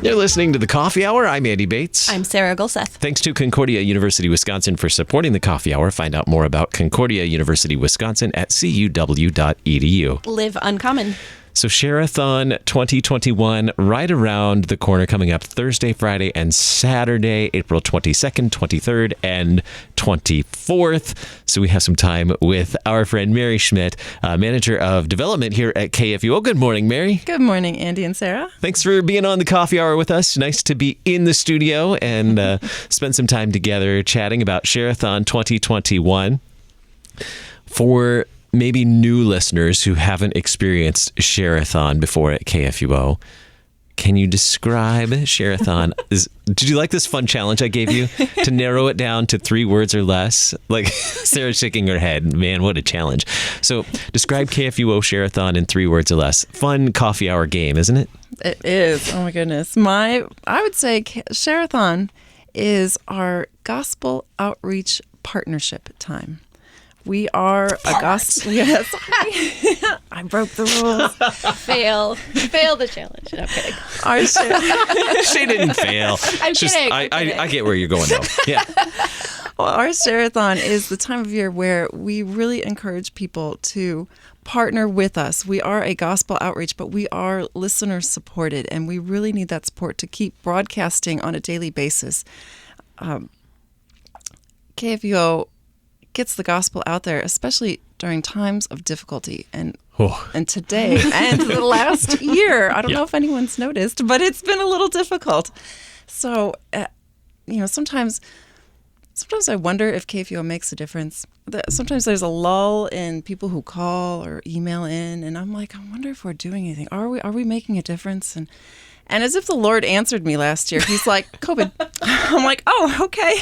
You're listening to The Coffee Hour. I'm Andy Bates. I'm Sarah Gulseth. Thanks to Concordia University, Wisconsin for supporting The Coffee Hour. Find out more about Concordia University, Wisconsin at cuw.edu. Live uncommon. So Sharathon 2021 right around the corner, coming up Thursday, Friday, and Saturday, April 22nd, 23rd, and 24th. So we have some time with our friend Mary Schmidt, Manager of Development here at KFUO. Good morning, Mary. Good morning, Andy and Sarah. Thanks for being on the Coffee Hour with us. Nice to be in the studio and spend some time together chatting about Sharathon 2021. For maybe new listeners who haven't experienced Sharathon before at KFUO, can you describe Sharathon? Did you like this fun challenge I gave you to narrow it down to 3 words or less? Like Sarah's shaking her head. Man, what a challenge. So describe KFUO Sharathon in 3 words or less. Fun coffee hour game, isn't it? It is. Oh my goodness. I would say Sharathon is our gospel outreach partnership time. We are a gospel. Yes. I broke the rules. Fail the challenge. No, I'm kidding. She didn't fail. I'm kidding. I get where you're going, though. Yeah. Well, our Sharathon is the time of year where we really encourage people to partner with us. We are a gospel outreach, but we are listener supported, and we really need that support to keep broadcasting on a daily basis. KFUO gets the gospel out there, especially during times of difficulty. And today and the last year, I don't know if anyone's noticed, but it's been a little difficult. So, sometimes I wonder if KFUO makes a difference. Sometimes there's a lull in people who call or email in, and I'm like, I wonder if we're doing anything. Are we making a difference? And as if the Lord answered me last year, he's like, COVID. I'm like, oh, okay.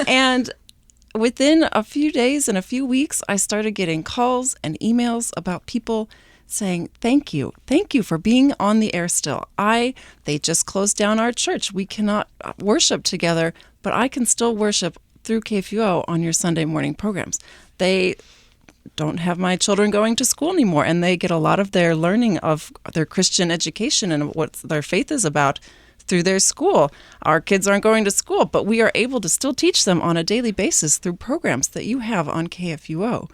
And within a few days and a few weeks, I started getting calls and emails about people saying, thank you for being on the air still. They just closed down our church. We cannot worship together, but I can still worship through KFUO on your Sunday morning programs. They don't have my children going to school anymore, and they get a lot of their learning of their Christian education and what their faith is about through their school. Our kids aren't going to school, but we are able to still teach them on a daily basis through programs that you have on KFUO.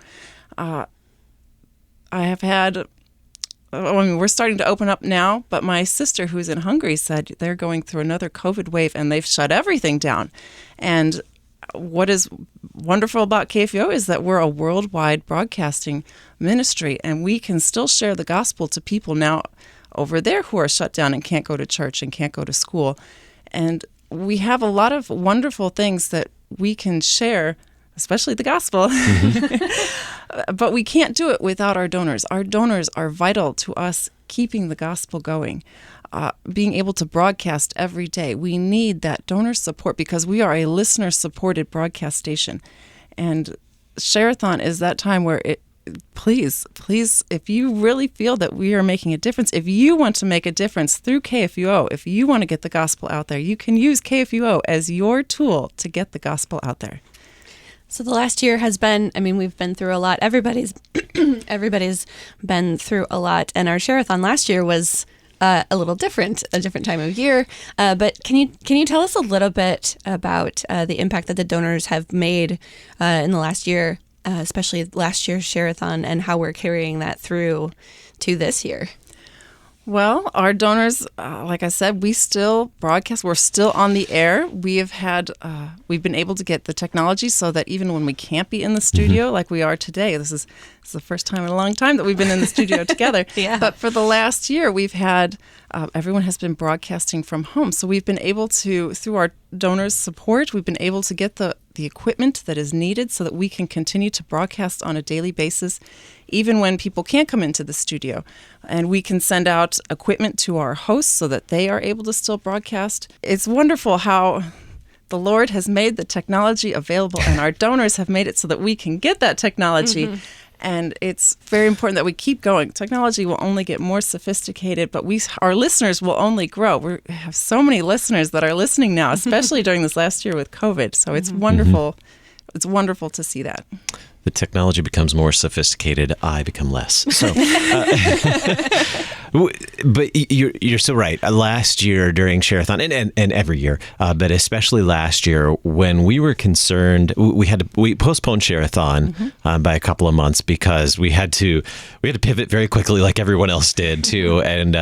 We're starting to open up now, but my sister who's in Hungary said they're going through another COVID wave and they've shut everything down. And what is wonderful about KFUO is that we're a worldwide broadcasting ministry, and we can still share the gospel to people now over there who are shut down and can't go to church and can't go to school. And we have a lot of wonderful things that we can share, especially the gospel. Mm-hmm. But we can't do it without our donors. Our donors are vital to us keeping the gospel going, being able to broadcast every day. We need that donor support because we are a listener-supported broadcast station. And Sharathon is that time where please, if you really feel that we are making a difference, if you want to make a difference through KFUO, if you want to get the gospel out there, you can use KFUO as your tool to get the gospel out there. So the last year has been, we've been through a lot. Everybody's been through a lot. And our Sharathon last year was a little different, a different time of year. But can you tell us a little bit about the impact that the donors have made in the last year, especially last year's Sharathon, and how we're carrying that through to this year? Well, our donors, like I said, we still broadcast. We're still on the air. We've been able to get the technology so that even when we can't be in the studio like we are today, this is the first time in a long time that we've been in the studio together. Yeah. But for the last year, we've had, everyone has been broadcasting from home. So we've been able to, through our donors' support, we've been able to get the equipment that is needed so that we can continue to broadcast on a daily basis, even when people can't come into the studio. And we can send out equipment to our hosts so that they are able to still broadcast. It's wonderful how the Lord has made the technology available, and our donors have made it so that we can get that technology. Mm-hmm. And it's very important that we keep going. Technology will only get more sophisticated, but our listeners will only grow. We have so many listeners that are listening now, especially during this last year with COVID. So it's wonderful. It's wonderful to see that. The technology becomes more sophisticated, I become less. So, but you're so right. Last year during Sharathon, and every year, but especially last year, when we were concerned, we postponed Sharathon by a couple of months because we had to pivot very quickly, like everyone else did too, and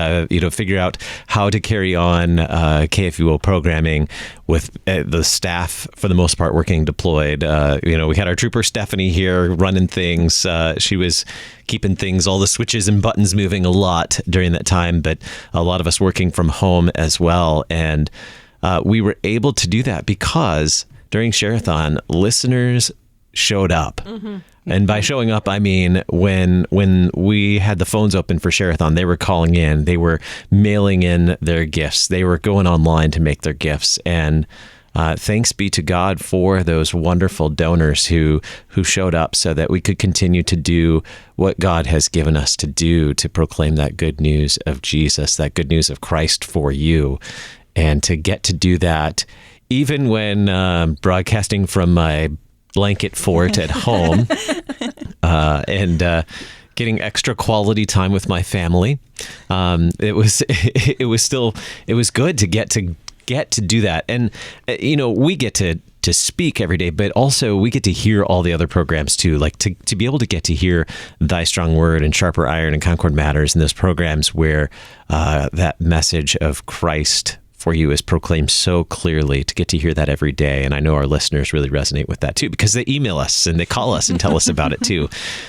figure out how to carry on KFUO programming with the staff for the most part working deployed. We had our trooper Stephanie here running things. She was keeping things, all the switches and buttons moving a lot during that time, but a lot of us working from home as well. And we were able to do that because during Sharathon, listeners showed up. And by showing up, I mean when we had the phones open for Sharathon, they were calling in, they were mailing in their gifts, they were going online to make their gifts. And thanks be to God for those wonderful donors who showed up so that we could continue to do what God has given us to do, to proclaim that good news of Jesus, that good news of Christ for you. And to get to do that, even when broadcasting from my blanket fort at home and getting extra quality time with my family, it was good to get to do that. And we get to speak every day, but also we get to hear all the other programs too, like to be able to get to hear Thy Strong Word and Sharper Iron and Concord Matters, and those programs where that message of Christ for you is proclaimed so clearly, to get to hear that every day. And I know our listeners really resonate with that too, because they email us and they call us and tell us about it too.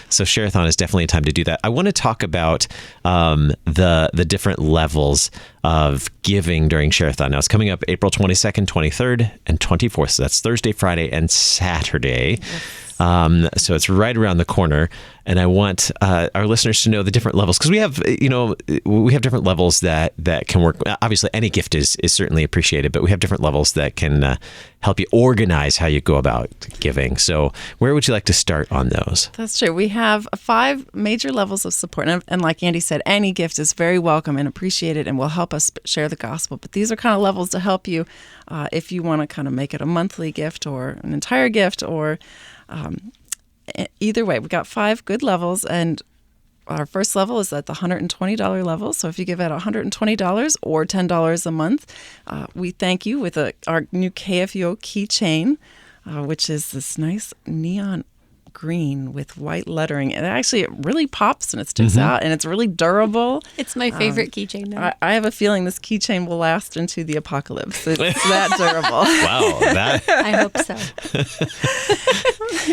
So Sharathon is definitely a time to do that. I want to talk about the different levels of giving during Sharathon. Now it's coming up April 22nd, 23rd, and 24th. So that's Thursday, Friday, and Saturday. So it's right around the corner. And I want our listeners to know the different levels, because we have different levels that can work. Obviously, any gift is certainly appreciated, but we have different levels that can help you organize how you go about giving. So where would you like to start on those? That's true. We have 5 major levels of support. And like Andy said, any gift is very welcome and appreciated and will help us share the gospel. But these are kind of levels to help you if you want to kind of make it a monthly gift or an entire gift, or either way. We got 5 good levels, and our first level is at the $120 level. So if you give out $120 or $10 a month, we thank you with our new KFUO keychain, which is this nice neon green with white lettering. And actually, it really pops and it sticks out, and it's really durable. It's my favorite keychain now. I have a feeling this keychain will last into the apocalypse. It's that durable. Wow. I hope so.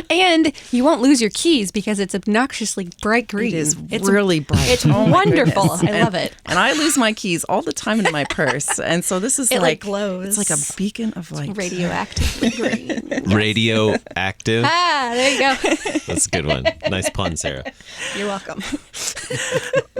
And you won't lose your keys because it's obnoxiously bright green. It's really bright. It's wonderful. I love it. And I lose my keys all the time in my purse. And so this is it glows. It's like a beacon of light. It's radioactively green. Yes. Radioactive. There you go. That's a good one. Nice pun, Sarah. You're welcome.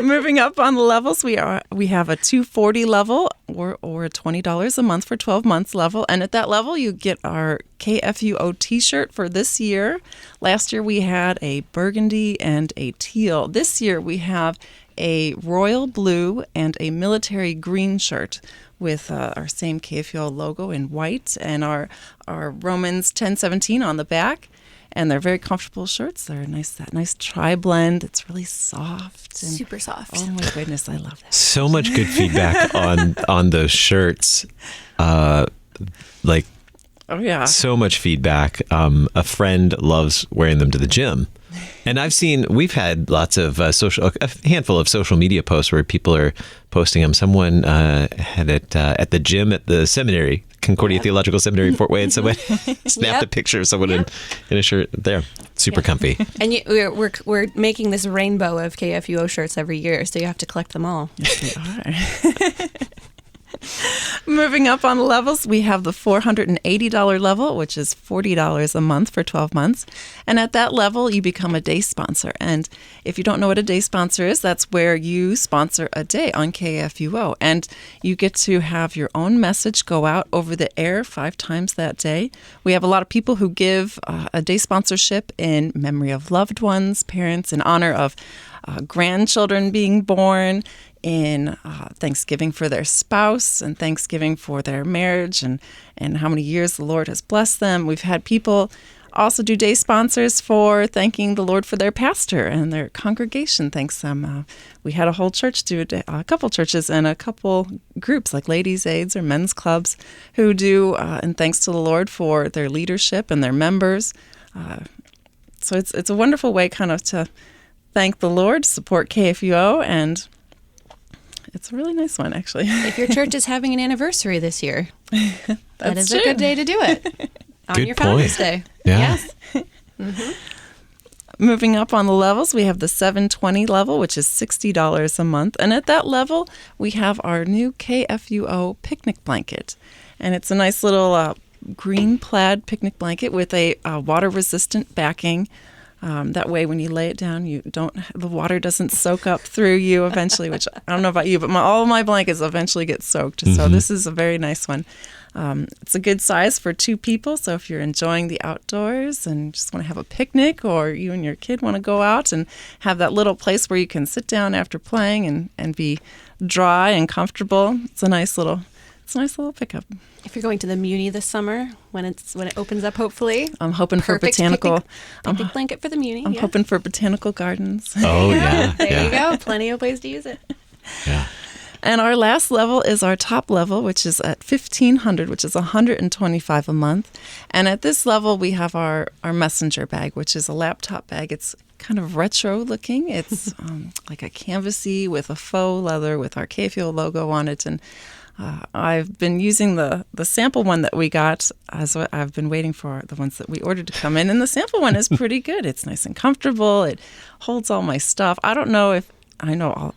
Moving up on the levels, we have a $240 level or a $20 a month for 12 months level. And at that level, you get our KFUO t-shirt for this year. Last year, we had a burgundy and a teal. This year, we have a royal blue and a military green shirt with our same KFUO logo in white and our Romans 10:17 on the back. And they're very comfortable shirts. They're that nice tri-blend. It's really soft. And, super soft. Oh my goodness, I love that. So much good feedback on those shirts. Oh yeah. So much feedback. A friend loves wearing them to the gym. And we've had lots of a handful of social media posts where people are posting them. Someone had it at the gym at the seminary, Concordia Theological Seminary, Fort Wayne. Someone snapped a picture of someone in a shirt there. Super comfy. And we're making this rainbow of KFUO shirts every year, so you have to collect them all. Yes, we are. Moving up on the levels, we have the $480 level, which is $40 a month for 12 months. And at that level, you become a day sponsor. And if you don't know what a day sponsor is, that's where you sponsor a day on KFUO. And you get to have your own message go out over the air 5 times that day. We have a lot of people who give a day sponsorship in memory of loved ones, parents, in honor of grandchildren being born, in Thanksgiving for their spouse and Thanksgiving for their marriage and how many years the Lord has blessed them. We've had people also do day sponsors for thanking the Lord for their pastor and their congregation thanks them. We had a whole church do it, a couple churches and a couple groups like ladies' aids or men's clubs who do in thanks to the Lord for their leadership and their members. So it's a wonderful way kind of to thank the Lord, support KFUO, and it's a really nice one, actually. If your church is having an anniversary this year, that is true. a good day to do it. On Good your point. Founders Day. Yeah. Yes. Moving up on the levels, we have the 720 level, which is $60 a month. And at that level, we have our new KFUO picnic blanket. And it's a nice little green plaid picnic blanket with a water-resistant backing. That way, when you lay it down, the water doesn't soak up through you eventually, which I don't know about you, but all my blankets eventually get soaked. Mm-hmm. So this is a very nice one. It's a good size for 2 people. So if you're enjoying the outdoors and just want to have a picnic, or you and your kid want to go out and have that little place where you can sit down after playing and be dry and comfortable, it's a nice little pickup. If you're going to the Muni this summer, when it opens up, hopefully, I'm hoping for botanical picnic blanket for the Muni. I'm hoping for botanical gardens. Oh, yeah. There you go. Plenty of ways to use it. Yeah. And our last level is our top level, which is at $1,500, which is $125 a month. And at this level, we have our messenger bag, which is a laptop bag. It's kind of retro looking. It's like a canvasy with a faux leather with our KFUO logo on it. And I've been using the sample one that we got, as I've been waiting for the ones that we ordered to come in, and the sample one is pretty good. It's nice and comfortable. It holds all my stuff. I don't know if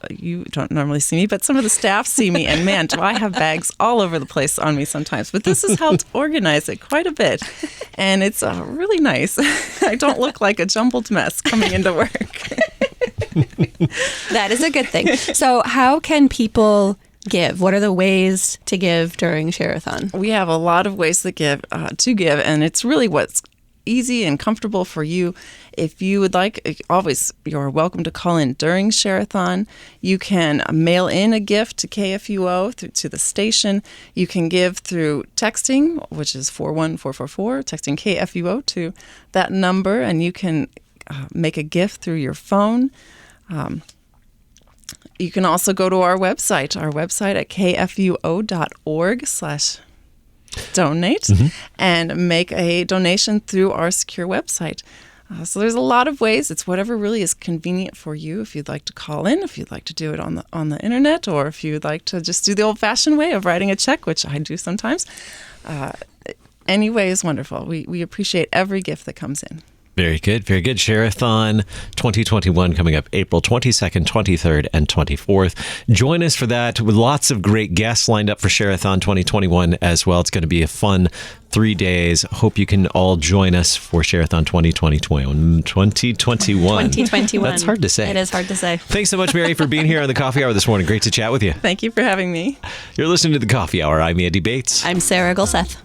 you don't normally see me, but some of the staff see me, and man, do I have bags all over the place on me sometimes. But this has helped organize it quite a bit, and it's really nice. I don't look like a jumbled mess coming into work. That is a good thing. So how can people give? What are the ways to give during Sharathon? We have a lot of ways to give, and it's really what's easy and comfortable for you. If you would like, always, you're welcome to call in during Sharathon. You can mail in a gift to KFUO to the station. You can give through texting, which is 41444, texting KFUO to that number, and you can make a gift through your phone. You can also go to our website at kfuo.org/donate, and make a donation through our secure website. So there's a lot of ways. It's whatever really is convenient for you. If you'd like to call in, if you'd like to do it on the internet, or if you'd like to just do the old-fashioned way of writing a check, which I do sometimes. Any way is wonderful. We appreciate every gift that comes in. Very good, very good. Sharathon 2021 coming up April 22nd, 23rd, and 24th. Join us for that with lots of great guests lined up for Sharathon 2021 as well. It's going to be a fun 3 days. Hope you can all join us for Sharathon 2021. 2021. That's hard to say. It is hard to say. Thanks so much, Mary, for being here on the Coffee Hour this morning. Great to chat with you. Thank you for having me. You're listening to the Coffee Hour. I'm Andy Bates. I'm Sarah Gulseth.